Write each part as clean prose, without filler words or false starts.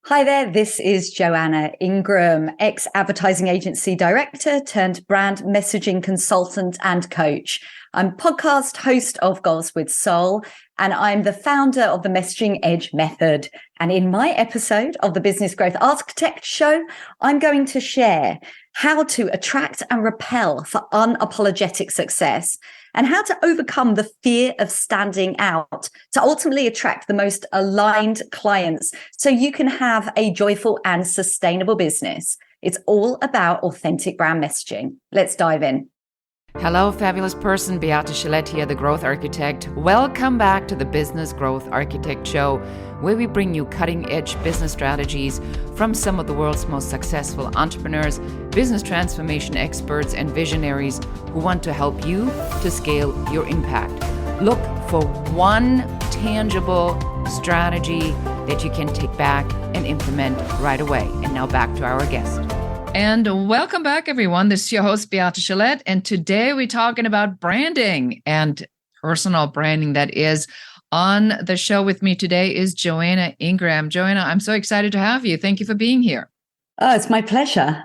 Hi there, this is Joanna Ingram, ex-advertising agency director turned brand messaging consultant and coach. I'm podcast host of Goals with Soul, and I'm the founder of the Messaging Edge Method. And in my episode of the Business Growth Architect Show, I'm going to share how to attract and repel for unapologetic success, and how to overcome the fear of standing out to ultimately attract the most aligned clients so you can have a joyful and sustainable business. It's all about authentic brand messaging. Let's dive in. Hello, fabulous person. Beate Gillette here, the Growth Architect. Welcome back to the Business Growth Architect Show, where we bring you cutting-edge business strategies from some of the world's most successful entrepreneurs, business transformation experts, and visionaries who want to help you to scale your impact. Look for one tangible strategy that you can take back and implement right away. And now back to our guest. And welcome back, everyone. This is your host, Beate Gillette. And today we're talking about branding and personal branding. That is, on the show with me today is Joanna Ingram. Joanna, I'm so excited to have you. Thank you for being here. Oh, it's my pleasure.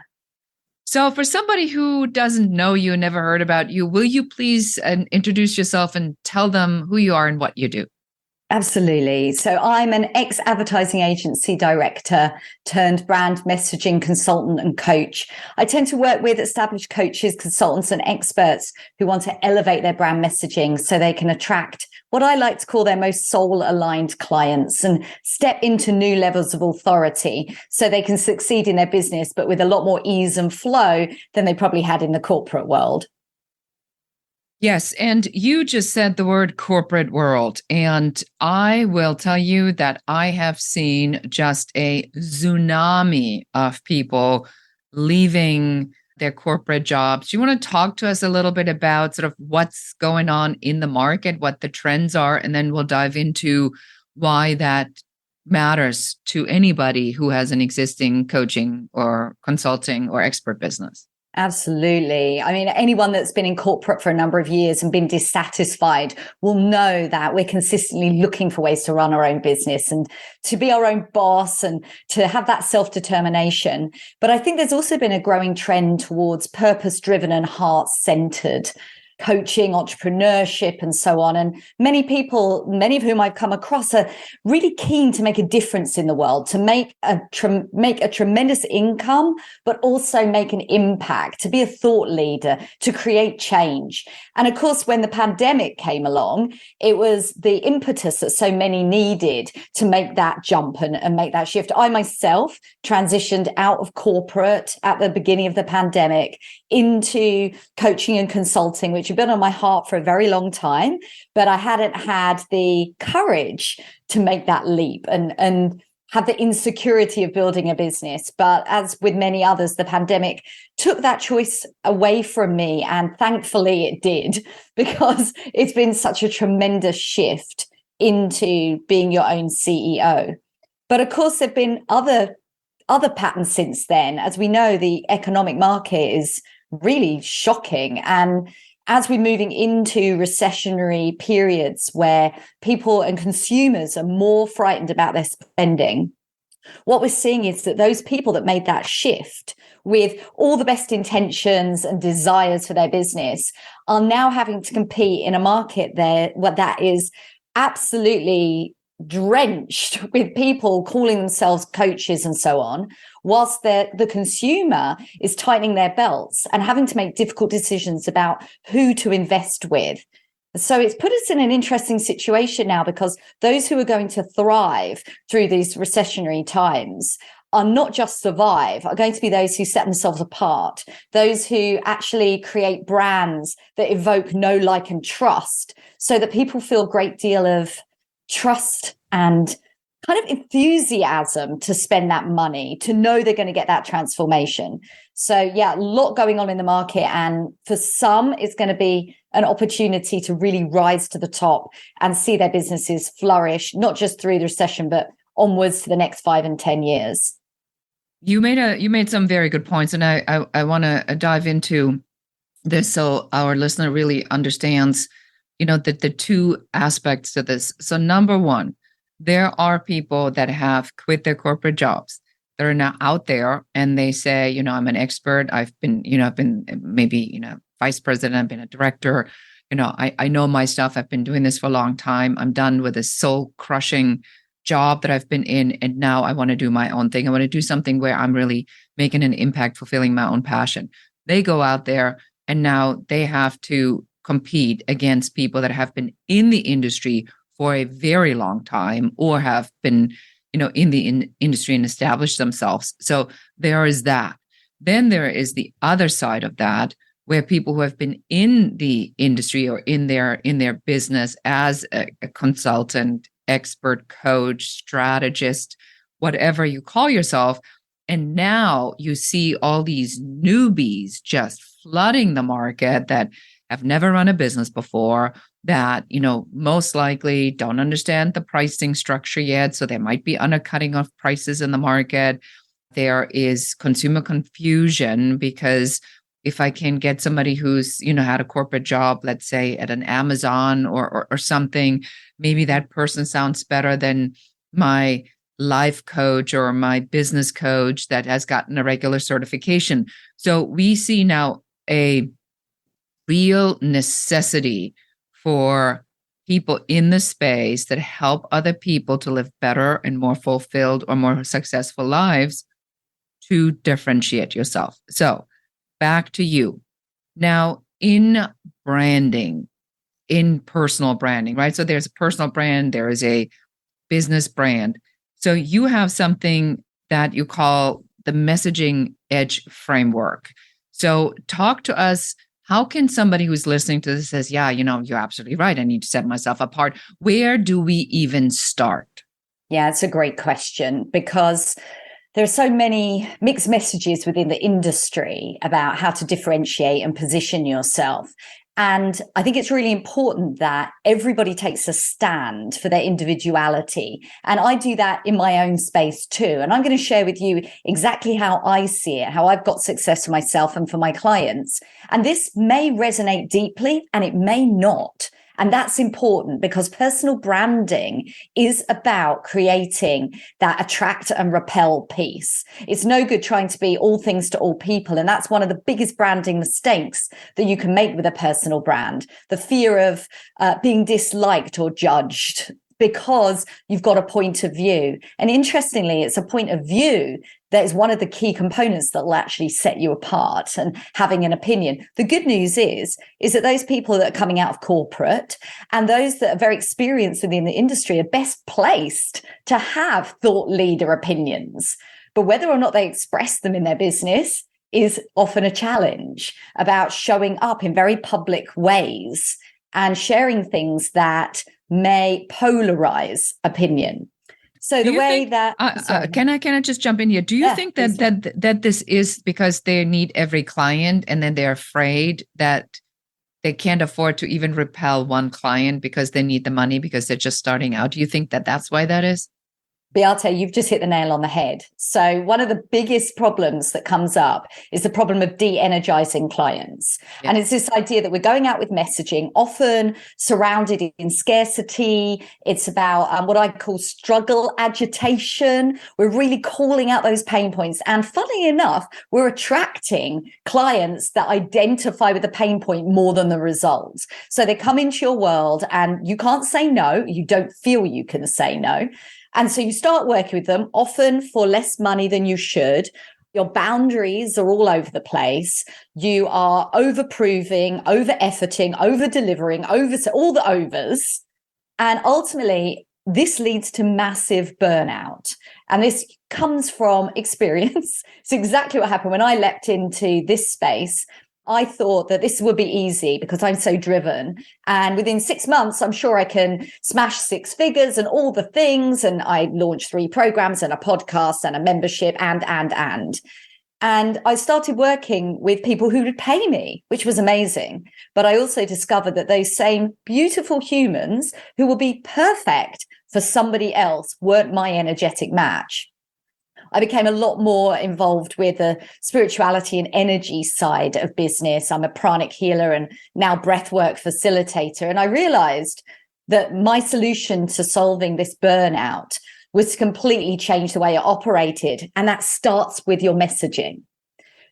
So for somebody who doesn't know you, never heard about you, will you please introduce yourself and tell them who you are and what you do? Absolutely. So I'm an ex-advertising agency director turned brand messaging consultant and coach. I tend to work with established coaches, consultants, and experts who want to elevate their brand messaging so they can attract what I like to call their most soul-aligned clients and step into new levels of authority so they can succeed in their business, but with a lot more ease and flow than they probably had in the corporate world. Yes, and you just said the word corporate world, and I will tell you that I have seen just a tsunami of people leaving their corporate jobs. You want to talk to us a little bit about sort of what's going on in the market, what the trends are, and then we'll dive into why that matters to anybody who has an existing coaching or consulting or expert business. Absolutely. I mean, anyone that's been in corporate for a number of years and been dissatisfied will know that we're consistently looking for ways to run our own business and to be our own boss and to have that self-determination. But I think there's also been a growing trend towards purpose-driven and heart-centered coaching, entrepreneurship, and so on. And many people, many of whom I've come across, are really keen to make a difference in the world, to make a tremendous income, but also make an impact, to be a thought leader, to create change. And of course, when the pandemic came along, it was the impetus that so many needed to make that jump and make that shift. I myself transitioned out of corporate at the beginning of the pandemic into coaching and consulting, which had been on my heart for a very long time, but I hadn't had the courage to make that leap and had the insecurity of building a business. But as with many others, the pandemic took that choice away from me. And thankfully it did, because it's been such a tremendous shift into being your own CEO. But of course, there've been other patterns since then. As we know, the economic market is really shocking. And as we're moving into recessionary periods where people and consumers are more frightened about their spending, what we're seeing is that those people that made that shift with all the best intentions and desires for their business are now having to compete in a market that is absolutely drenched with people calling themselves coaches and so on, whilst the consumer is tightening their belts and having to make difficult decisions about who to invest with. So it's put us in an interesting situation now, because those who are going to thrive through these recessionary times are not just survive, are going to be those who set themselves apart, those who actually create brands that evoke know, like, and trust, so that people feel a great deal of trust and kind of enthusiasm to spend that money, to know they're going to get that transformation. So yeah, a lot going on in the market. And for some, it's going to be an opportunity to really rise to the top and see their businesses flourish, not just through the recession, but onwards to the next 5 and 10 years. You made some very good points, and I want to dive into this so our listener really understands, the two aspects to this. So number one, there are people that have quit their corporate jobs that are now out there and they say, I'm an expert. I've been maybe, vice president, I've been a director. I know my stuff. I've been doing this for a long time. I'm done with this soul crushing job that I've been in. And now I want to do my own thing. I want to do something where I'm really making an impact, fulfilling my own passion. They go out there and now they have to compete against people that have been in the industry for a very long time or have been, in the industry and established themselves. So there is that. Then there is the other side of that, where people who have been in the industry or in their business as a consultant, expert, coach, strategist, whatever you call yourself. And now you see all these newbies just flooding the market that have never run a business before, that, most likely don't understand the pricing structure yet. So they might be undercutting of prices in the market. There is consumer confusion because if I can get somebody who's, had a corporate job, let's say at an Amazon or something, maybe that person sounds better than my life coach or my business coach that has gotten a regular certification. So we see now a real necessity for people in the space that help other people to live better and more fulfilled or more successful lives to differentiate yourself. So back to you. Now, in branding, in personal branding, right? So there's a personal brand, there is a business brand. So you have something that you call the messaging edge framework. So talk to us. How can somebody who's listening to this says, yeah, you're absolutely right. I need to set myself apart. Where do we even start? Yeah, it's a great question because there are so many mixed messages within the industry about how to differentiate and position yourself. And I think it's really important that everybody takes a stand for their individuality. And I do that in my own space too. And I'm going to share with you exactly how I see it, how I've got success for myself and for my clients. And this may resonate deeply and it may not. And that's important because personal branding is about creating that attract and repel piece. It's no good trying to be all things to all people. And that's one of the biggest branding mistakes that you can make with a personal brand. The fear of being disliked or judged because you've got a point of view. And interestingly, it's a point of view that is one of the key components that will actually set you apart and having an opinion. The good news is that those people that are coming out of corporate and those that are very experienced within the industry are best placed to have thought leader opinions. But whether or not they express them in their business is often a challenge about showing up in very public ways and sharing things that may polarize opinion. So the way that can I just jump in here? Do you think that this is because they need every client and then they're afraid that they can't afford to even repel one client because they need the money because they're just starting out? Do you think that that's why that is? Beate, you've just hit the nail on the head. So one of the biggest problems that comes up is the problem of de-energizing clients. Yeah. And it's this idea that we're going out with messaging, often surrounded in scarcity. It's about what I call struggle agitation. We're really calling out those pain points. And funnily enough, we're attracting clients that identify with the pain point more than the results. So they come into your world and you can't say no. You don't feel you can say no. And so you start working with them, often for less money than you should. Your boundaries are all over the place. You are over-proving, over-efforting, over-delivering, all the overs. And ultimately, this leads to massive burnout. And this comes from experience. It's exactly what happened when I leapt into this space. I thought that this would be easy because I'm so driven. And within 6 months, I'm sure I can smash 6 figures and all the things. And I launched 3 programs and a podcast and a membership and I started working with people who would pay me, which was amazing. But I also discovered that those same beautiful humans who will be perfect for somebody else weren't my energetic match. I became a lot more involved with the spirituality and energy side of business. I'm a pranic healer and now breathwork facilitator. And I realized that my solution to solving this burnout was to completely change the way it operated. And that starts with your messaging.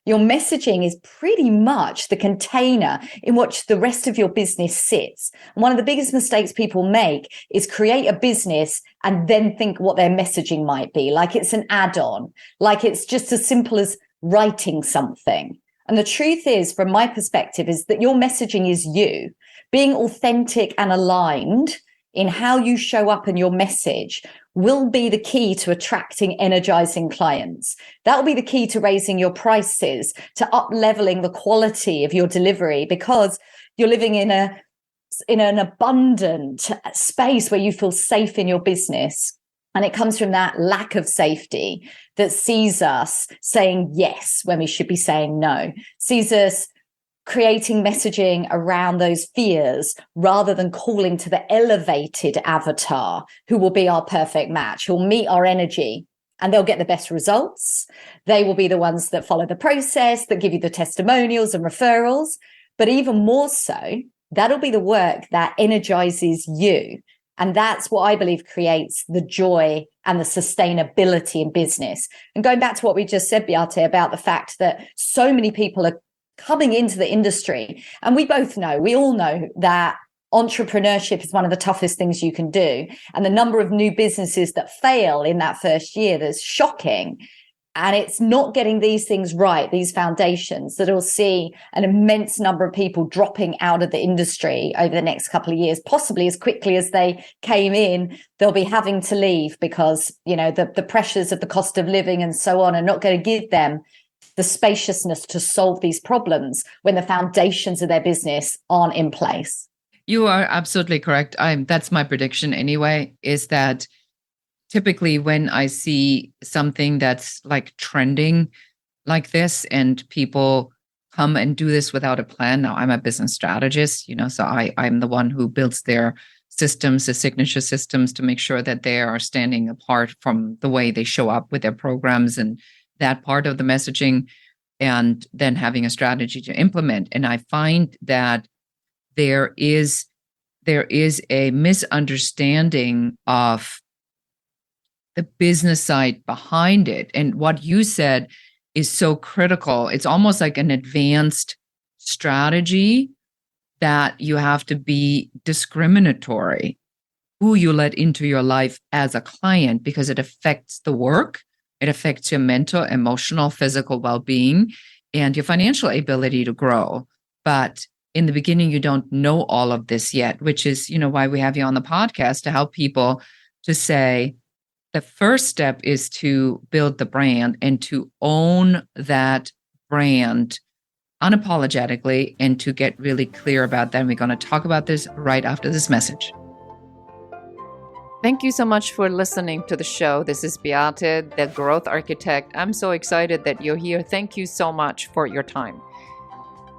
Your messaging is pretty much the container in which the rest of your business sits. And one of the biggest mistakes people make is create a business and then think what their messaging might be, like it's an add-on, like it's just as simple as writing something. And the truth is, from my perspective, is that your messaging is you. Being authentic and aligned in how you show up and your message will be the key to attracting energizing clients. That will be the key to raising your prices, to up-leveling the quality of your delivery, because you're living in an abundant space where you feel safe in your business. And it comes from that lack of safety that sees us saying yes when we should be saying no, sees us creating messaging around those fears rather than calling to the elevated avatar who will be our perfect match, who will meet our energy, and they'll get the best results. They will be the ones that follow the process, that give you the testimonials and referrals. But even more so, that'll be the work that energizes you. And that's what I believe creates the joy and the sustainability in business. And going back to what we just said, Beate, about the fact that so many people are coming into the industry. And we all know that entrepreneurship is one of the toughest things you can do. And the number of new businesses that fail in that first year, that's shocking. And it's not getting these things right, these foundations, that will see an immense number of people dropping out of the industry over the next couple of years, possibly as quickly as they came in. They'll be having to leave because, the pressures of the cost of living and so on are not going to give them the spaciousness to solve these problems when the foundations of their business aren't in place. You are absolutely correct. That's my prediction anyway, is that typically when I see something that's like trending like this and people come and do this without a plan. Now, I'm a business strategist, so I'm the one who builds their systems, the signature systems, to make sure that they are standing apart from the way they show up with their programs and that part of the messaging, and then having a strategy to implement. And I find that there is a misunderstanding of the business side behind it. And what you said is so critical. It's almost like an advanced strategy that you have to be discriminatory who you let into your life as a client, because it affects the work. It affects your mental, emotional, physical well-being, and your financial ability to grow. But in the beginning, you don't know all of this yet, which is, why we have you on the podcast, to help people to say the first step is to build the brand and to own that brand unapologetically and to get really clear about that. And we're going to talk about this right after this message. Thank you so much for listening to the show. This is Beate, the Growth Architect. I'm so excited that you're here. Thank you so much for your time.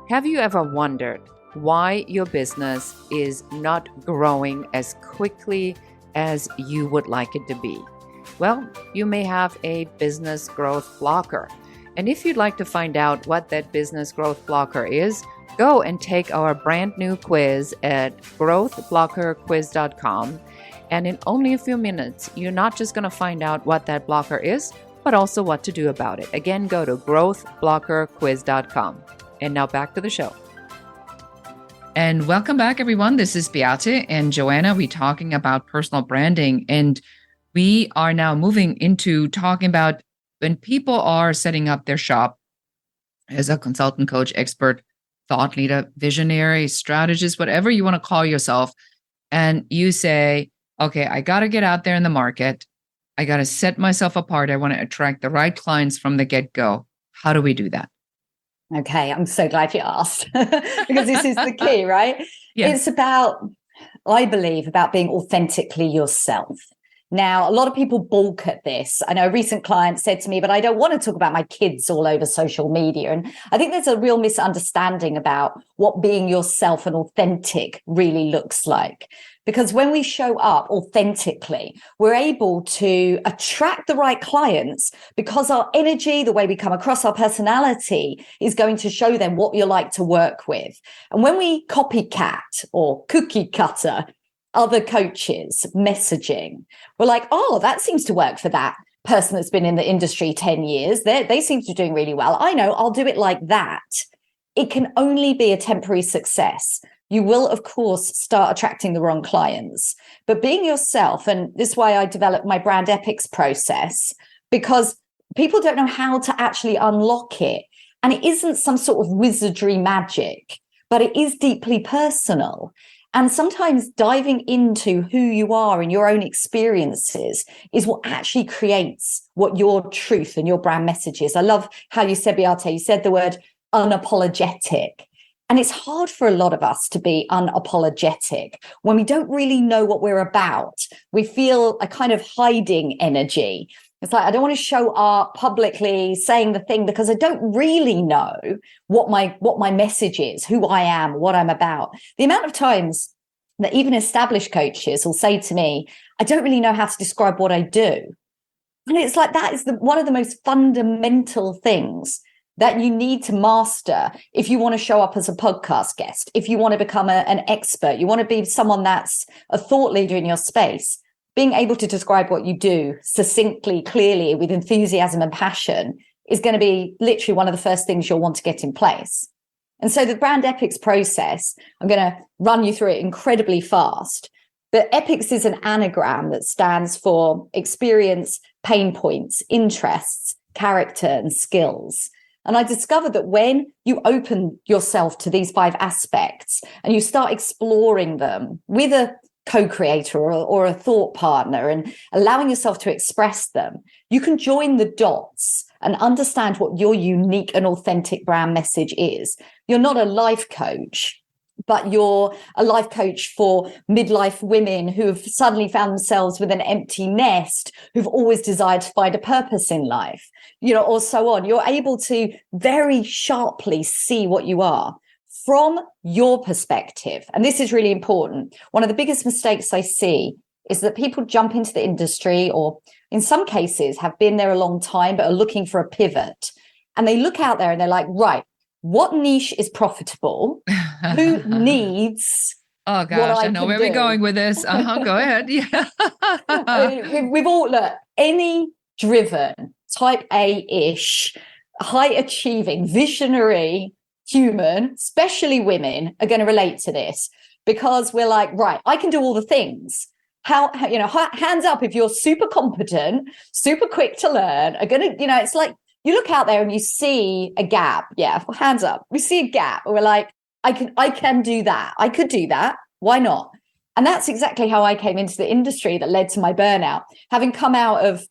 Have you ever wondered why your business is not growing as quickly as you would like it to be? Well, you may have a business growth blocker. And if you'd like to find out what that business growth blocker is, go and take our brand new quiz at growthblockerquiz.com. And in only a few minutes, you're not just going to find out what that blocker is, but also what to do about it. Again, go to growthblockerquiz.com. And now back to the show. And welcome back, everyone. This is Beate and Joanna. We're talking about personal branding. And we are now moving into talking about when people are setting up their shop as a consultant, coach, expert, thought leader, visionary, strategist, whatever you want to call yourself. And you say, okay, I got to get out there in the market. I got to set myself apart. I want to attract the right clients from the get-go. How do we do that? Okay, I'm so glad you asked because this is the key, right? Yes. It's about, I believe, about being authentically yourself. Now, a lot of people balk at this. I know a recent client said to me, but I don't want to talk about my kids all over social media. And I think there's a real misunderstanding about what being yourself and authentic really looks like. Because when we show up authentically, we're able to attract the right clients because our energy, the way we come across, our personality is going to show them what you like to work with. And when we copycat or cookie cutter, other coaches' messaging, we're like, oh, that seems to work for that person that's been in the industry 10 years. They seem to be doing really well. I know, I'll do it like that. It can only be a temporary success. You will, of course, start attracting the wrong clients. But being yourself, and this is why I developed my brand epics process, because people don't know how to actually unlock it. And it isn't some sort of wizardry magic, but it is deeply personal. And sometimes diving into who you are and your own experiences is what actually creates what your truth and your brand message is. I love how you said, Beate, you said the word unapologetic. And it's hard for a lot of us to be unapologetic when we don't really know what we're about. We feel a kind of hiding energy. It's like, I don't want to show up publicly saying the thing because I don't really know what my message is, who I am, what I'm about. The amount of times that even established coaches will say to me, I don't really know how to describe what I do. And it's like, that is one of the most fundamental things that you need to master if you want to show up as a podcast guest, if you want to become an expert, you want to be someone that's a thought leader in your space. Being able to describe what you do succinctly, clearly, with enthusiasm and passion is going to be literally one of the first things you'll want to get in place. And so the brand epics process, I'm going to run you through it incredibly fast. But epics is an anagram that stands for experience, pain points, interests, character, and skills. And I discovered that when you open yourself to these 5 aspects and you start exploring them with a co-creator or a thought partner and allowing yourself to express them, you can join the dots and understand what your unique and authentic brand message is. You're not a life coach, but you're a life coach for midlife women who have suddenly found themselves with an empty nest, who've always desired to find a purpose in life, or so on. You're able to very sharply see what you are from your perspective. And this is really important. One of the biggest mistakes I see is that people jump into the industry, or in some cases have been there a long time, but are looking for a pivot. And they look out there and they're like, right, what niche is profitable? Who needs Oh gosh, I know where we're going with this. Go ahead. Yeah. We've all, look, any driven, type A-ish, high achieving, visionary human, especially women, are going to relate to this, because we're like, right, I can do all the things. How hands up if you're super competent, super quick to learn, are going to, it's like you look out there and you see a gap. Yeah, hands up. We see a gap. We're like, I can do that. I could do that. Why not? And that's exactly how I came into the industry that led to my burnout. Having come out of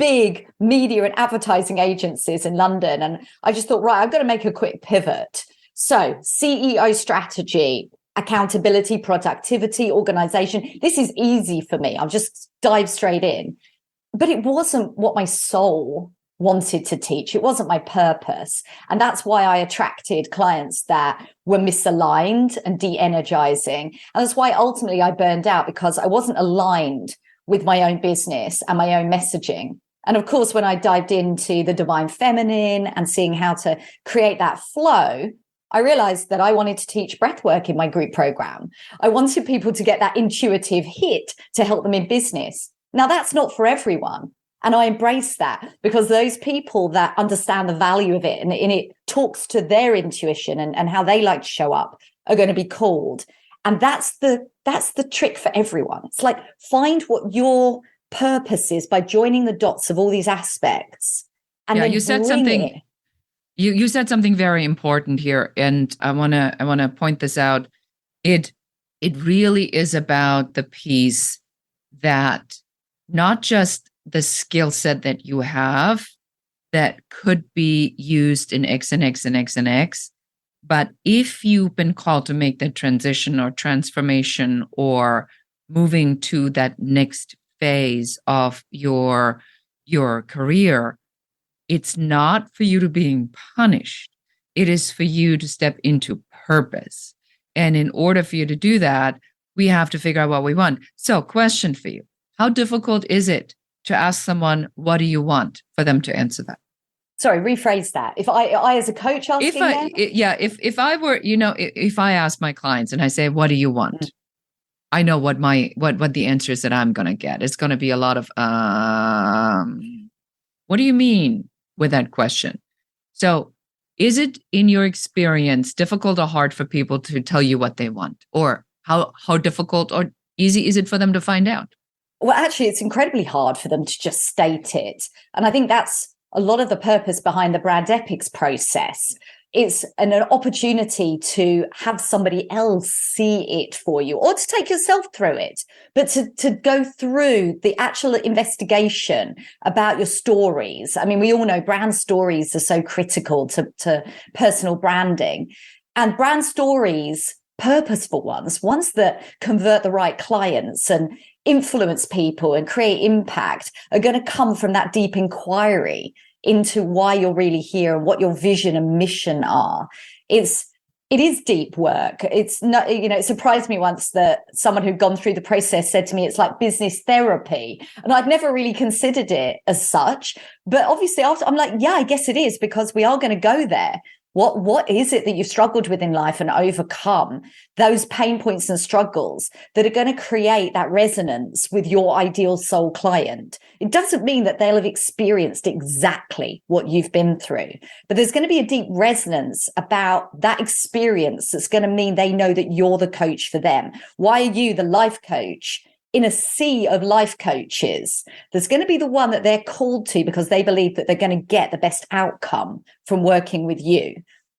big media and advertising agencies in London. And I just thought, right, I've got to make a quick pivot. So CEO strategy, accountability, productivity, organization. This is easy for me. I'll just dive straight in. But it wasn't what my soul wanted to teach. It wasn't my purpose. And that's why I attracted clients that were misaligned and de-energizing. And that's why ultimately I burned out, because I wasn't aligned with my own business and my own messaging. And of course, when I dived into the divine feminine and seeing how to create that flow, I realized that I wanted to teach breathwork in my group program. I wanted people to get that intuitive hit to help them in business. Now, that's not for everyone. And I embrace that, because those people that understand the value of it and it talks to their intuition and how they like to show up are going to be called. And that's the trick for everyone. It's like, find what your purpose is by joining the dots of all these aspects. And then you said something. You said something very important here, and I wanna point this out. It really is about the piece that not just the skill set that you have that could be used in X and X and X and X, but if you've been called to make the transition or transformation or moving to that next phase of your career, it's not for you to being punished. It is for you to step into purpose. And in order for you to do that, we have to figure out what we want. So, question for you. How difficult is it to ask someone, what do you want, for them to answer that? Sorry, rephrase that. If I as a coach asking if I were, if I ask my clients and I say, what do you want? I know what the answer is that I'm going to get. It's going to be a lot of what do you mean with that question? So, is it in your experience difficult or hard for people to tell you what they want, or how difficult or easy is it for them to find out? Well, actually, it's incredibly hard for them to just state it. And I think that's a lot of the purpose behind the brand epics process. It's an opportunity to have somebody else see it for you, or to take yourself through it, but to go through the actual investigation about your stories. I mean, we all know brand stories are so critical to personal branding, and brand stories, purposeful ones that convert the right clients and influence people and create impact, are going to come from that deep inquiry into why you're really here and what your vision and mission are. It is deep work. It's not, it surprised me once that someone who'd gone through the process said to me, it's like business therapy. And I'd never really considered it as such. But obviously after, I'm like, yeah, I guess it is, because we are going to go there. What is it that you've struggled with in life and overcome those pain points and struggles that are going to create that resonance with your ideal soul client? It doesn't mean that they'll have experienced exactly what you've been through, but there's going to be a deep resonance about that experience that's going to mean they know that you're the coach for them. Why are you the life coach in a sea of life coaches? There's going to be the one that they're called to because they believe that they're going to get the best outcome from working with you.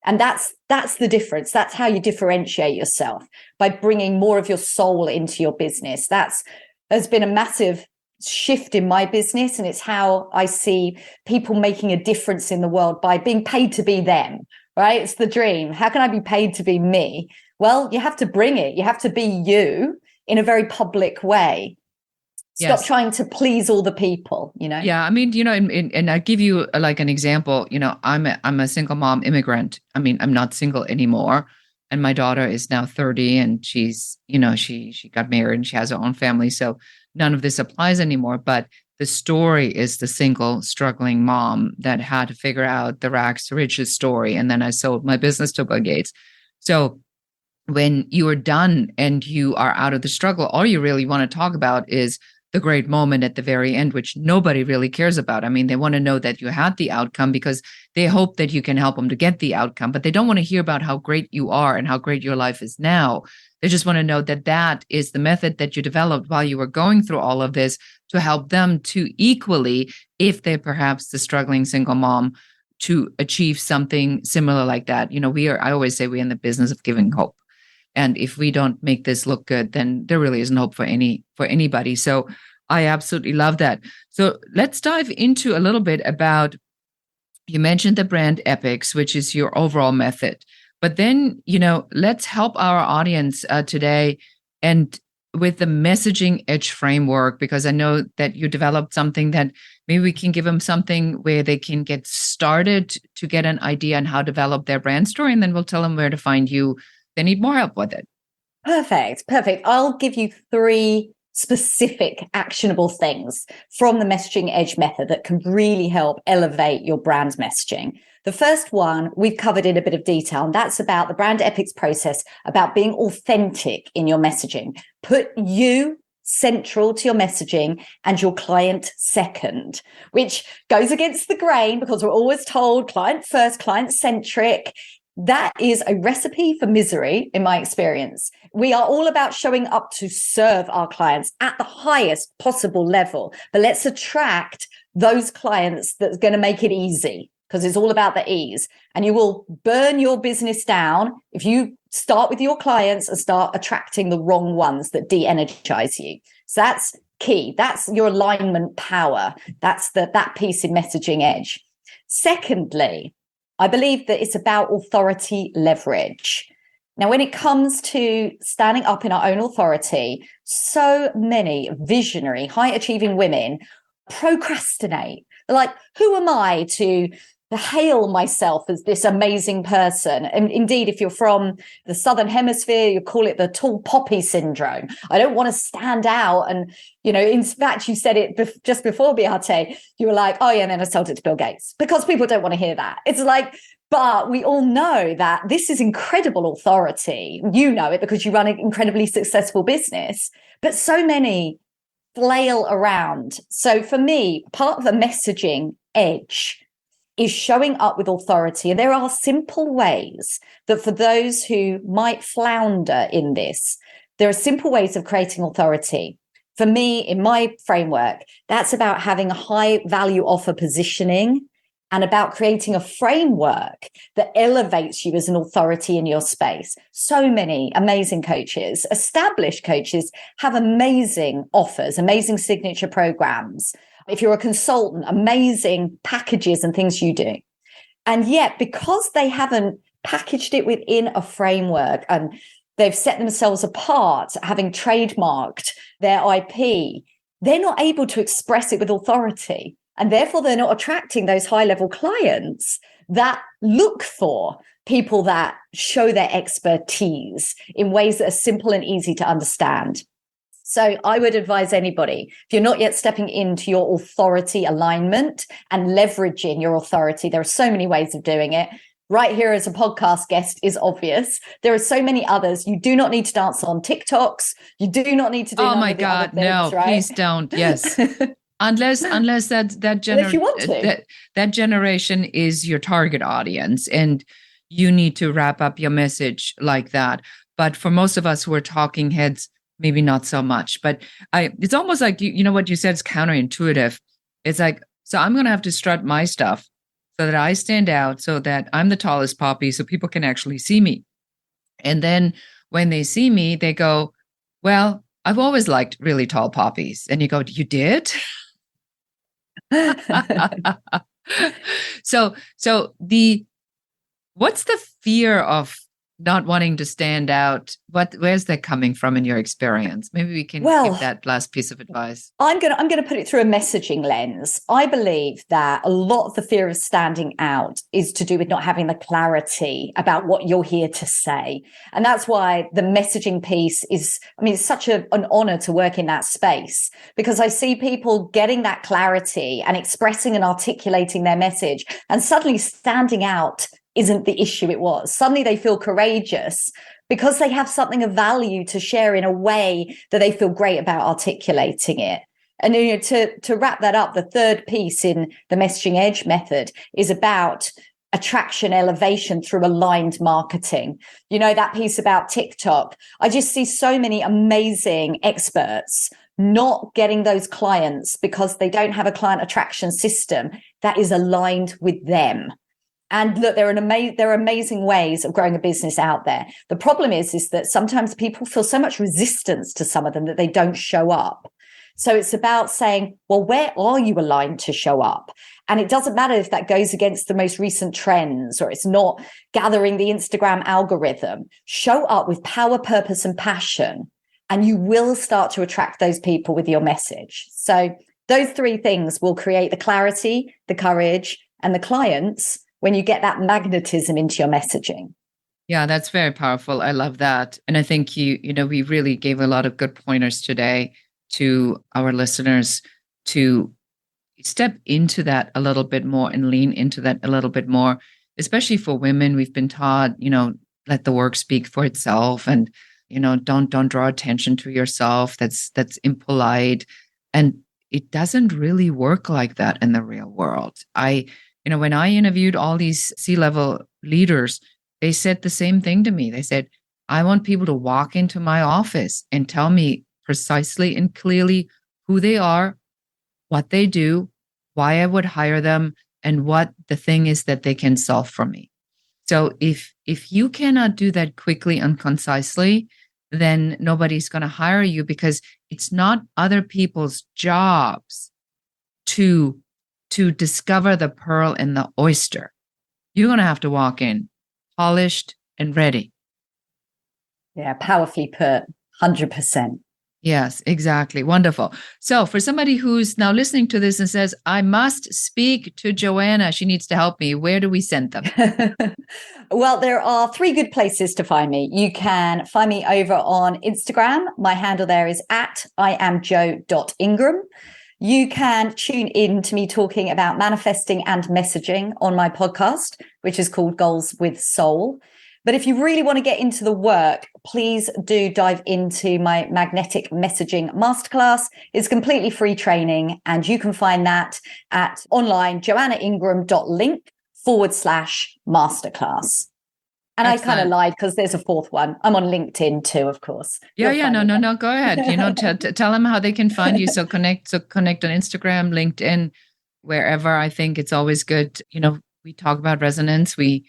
And that's the difference. That's how you differentiate yourself, by bringing more of your soul into your business. Has been a massive shift in my business, and it's how I see people making a difference in the world by being paid to be them, right? It's the dream. How can I be paid to be me? Well, you have to bring it. You have to be you in a very public way. Stop trying to please all the people, Yeah, I mean, and I give you like an example. I'm a single mom immigrant. I mean, I'm not single anymore, and my daughter is now 30, and she's, she got married and she has her own family, so none of this applies anymore. But the story is the single struggling mom that had to figure out the rags to riches story, and then I sold my business to Bill Gates. So when you are done and you are out of the struggle, all you really want to talk about is the great moment at the very end, which nobody really cares about. I mean, they want to know that you had the outcome because they hope that you can help them to get the outcome, but they don't want to hear about how great you are and how great your life is now. They just want to know that that is the method that you developed while you were going through all of this to help them to equally, if they're perhaps the struggling single mom, to achieve something similar like that. I always say we're in the business of giving hope. And if we don't make this look good, then there really isn't hope for anybody. So I absolutely love that. So let's dive into a little bit about, you mentioned the brand epics, which is your overall method. But then, let's help our audience today and with the messaging edge framework, because I know that you developed something that maybe we can give them something where they can get started to get an idea on how to develop their brand story. And then we'll tell them where to find you. They need more help with it. Perfect. I'll give you 3 specific actionable things from the messaging edge method that can really help elevate your brand messaging. The first one we've covered in a bit of detail, and that's about the brand epics process, about being authentic in your messaging. Put you central to your messaging and your client second, which goes against the grain because we're always told client first, client centric. That is a recipe for misery, in my experience. We are all about showing up to serve our clients at the highest possible level. But let's attract those clients that's going to make it easy, because it's all about the ease. And you will burn your business down if you start with your clients and start attracting the wrong ones that de-energize you. So that's key. That's your alignment power. That's that piece in messaging edge. Secondly, I believe that it's about authority leverage. Now, when it comes to standing up in our own authority, so many visionary, high achieving women procrastinate. They're like, who am I to hail myself as this amazing person. And indeed, if you're from the Southern Hemisphere, you call it the tall poppy syndrome. I don't want to stand out. And, in fact, you said it just before, Beate, you were like, oh yeah, and then I sold it to Bill Gates, because people don't want to hear that. It's like, but we all know that this is incredible authority. You know it because you run an incredibly successful business, but so many flail around. So for me, part of the messaging edge is showing up with authority. And there are simple ways that for those who might flounder in this, there are simple ways of creating authority. For me, in my framework, that's about having a high value offer positioning and about creating a framework that elevates you as an authority in your space. So many amazing coaches, established coaches, have amazing offers, amazing signature programs. If you're a consultant, amazing packages and things you do. And yet, because they haven't packaged it within a framework and they've set themselves apart, having trademarked their IP, they're not able to express it with authority. And therefore, they're not attracting those high-level clients that look for people that show their expertise in ways that are simple and easy to understand. So I would advise anybody, if you're not yet stepping into your authority alignment and leveraging your authority, there are so many ways of doing it. Right here as a podcast guest is obvious. There are so many others. You do not need to dance on TikToks. You do not need to do. Oh my God, things, no! Right? Please don't. Yes, unless if you want to. that generation is your target audience, and you need to wrap up your message like that. But for most of us who are talking heads, maybe not so much. But it's almost like you know what you said is counterintuitive. It's like, so I'm going to have to strut my stuff so that I stand out, so that I'm the tallest poppy, so people can actually see me. And then when they see me, they go, well, I've always liked really tall poppies. And you go, you did? So what's the fear of not wanting to stand out? Where's that coming from in your experience? Maybe we can give that last piece of advice. I'm gonna put it through a messaging lens. I believe that a lot of the fear of standing out is to do with not having the clarity about what you're here to say. And that's why the messaging piece is, it's such an honor to work in that space, because I see people getting that clarity and expressing and articulating their message, and suddenly standing out isn't the issue it was. Suddenly they feel courageous because they have something of value to share in a way that they feel great about articulating it. And to wrap that up, the third piece in the messaging edge method is about attraction elevation through aligned marketing. That piece about TikTok, I just see so many amazing experts not getting those clients because they don't have a client attraction system that is aligned with them. And look, there are amazing ways of growing a business out there. The problem is that sometimes people feel so much resistance to some of them that they don't show up. So it's about saying, well, where are you aligned to show up? And it doesn't matter if that goes against the most recent trends or it's not gathering the Instagram algorithm. Show up with power, purpose, and passion, and you will start to attract those people with your message. So those three things will create the clarity, the courage, and the clients when you get that magnetism into your messaging. Yeah, that's very powerful. I love that. And I think we really gave a lot of good pointers today to our listeners to step into that a little bit more and lean into that a little bit more, especially for women. We've been taught, let the work speak for itself, and, don't draw attention to yourself. That's impolite. And it doesn't really work like that in the real world. When I interviewed all these C-level leaders, they said the same thing to me. They said, I want people to walk into my office and tell me precisely and clearly who they are, what they do, why I would hire them, and what the thing is that they can solve for me. So if you cannot do that quickly and concisely, then nobody's going to hire you, because it's not other people's jobs to discover the pearl in the oyster. You're going to have to walk in polished and ready. Yeah, powerfully put, 100%. Yes, exactly. Wonderful. So for somebody who's now listening to this and says, I must speak to Joanna, she needs to help me, where do we send them? Well, there are 3 good places to find me. You can find me over on Instagram. My handle there is @IamJo.Ingram. You can tune in to me talking about manifesting and messaging on my podcast, which is called Goals with Soul. But if you really want to get into the work, please do dive into my magnetic messaging masterclass. It's completely free training, and you can find that at online joannaingram.link/masterclass. And Excellent. I kind of lied because there's a 4th one. I'm on LinkedIn too, of course. No. Go ahead. Tell them how they can find you. So connect on Instagram, LinkedIn, wherever. I think it's always good. We talk about resonance. We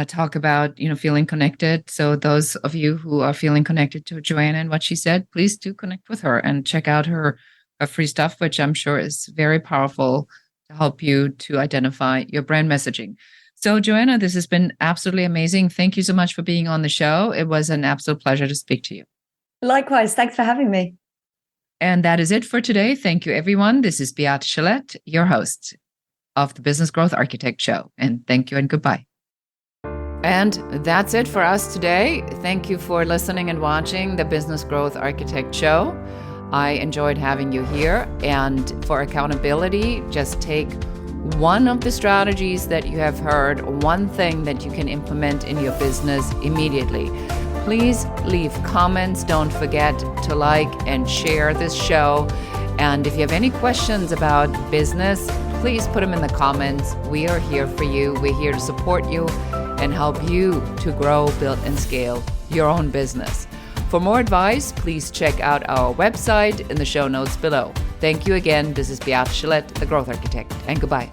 talk about, feeling connected. So those of you who are feeling connected to Joanna and what she said, please do connect with her and check out her free stuff, which I'm sure is very powerful to help you to identify your brand messaging. So Joanna, this has been absolutely amazing. Thank you so much for being on the show. It was an absolute pleasure to speak to you. Likewise. Thanks for having me. And that is it for today. Thank you, everyone. This is Beate Gillette, your host of the Business Growth Architect Show. And thank you and goodbye. And that's it for us today. Thank you for listening and watching the Business Growth Architect Show. I enjoyed having you here. And for accountability, just take one of the strategies that you have heard, one thing that you can implement in your business immediately. Please leave comments. Don't forget to like and share this show. And if you have any questions about business, please put them in the comments. We are here for you. We're here to support you and help you to grow, build, and scale your own business. For more advice, please check out our website in the show notes below. Thank you again. This is Beate Gillette, the Growth Architect, and goodbye.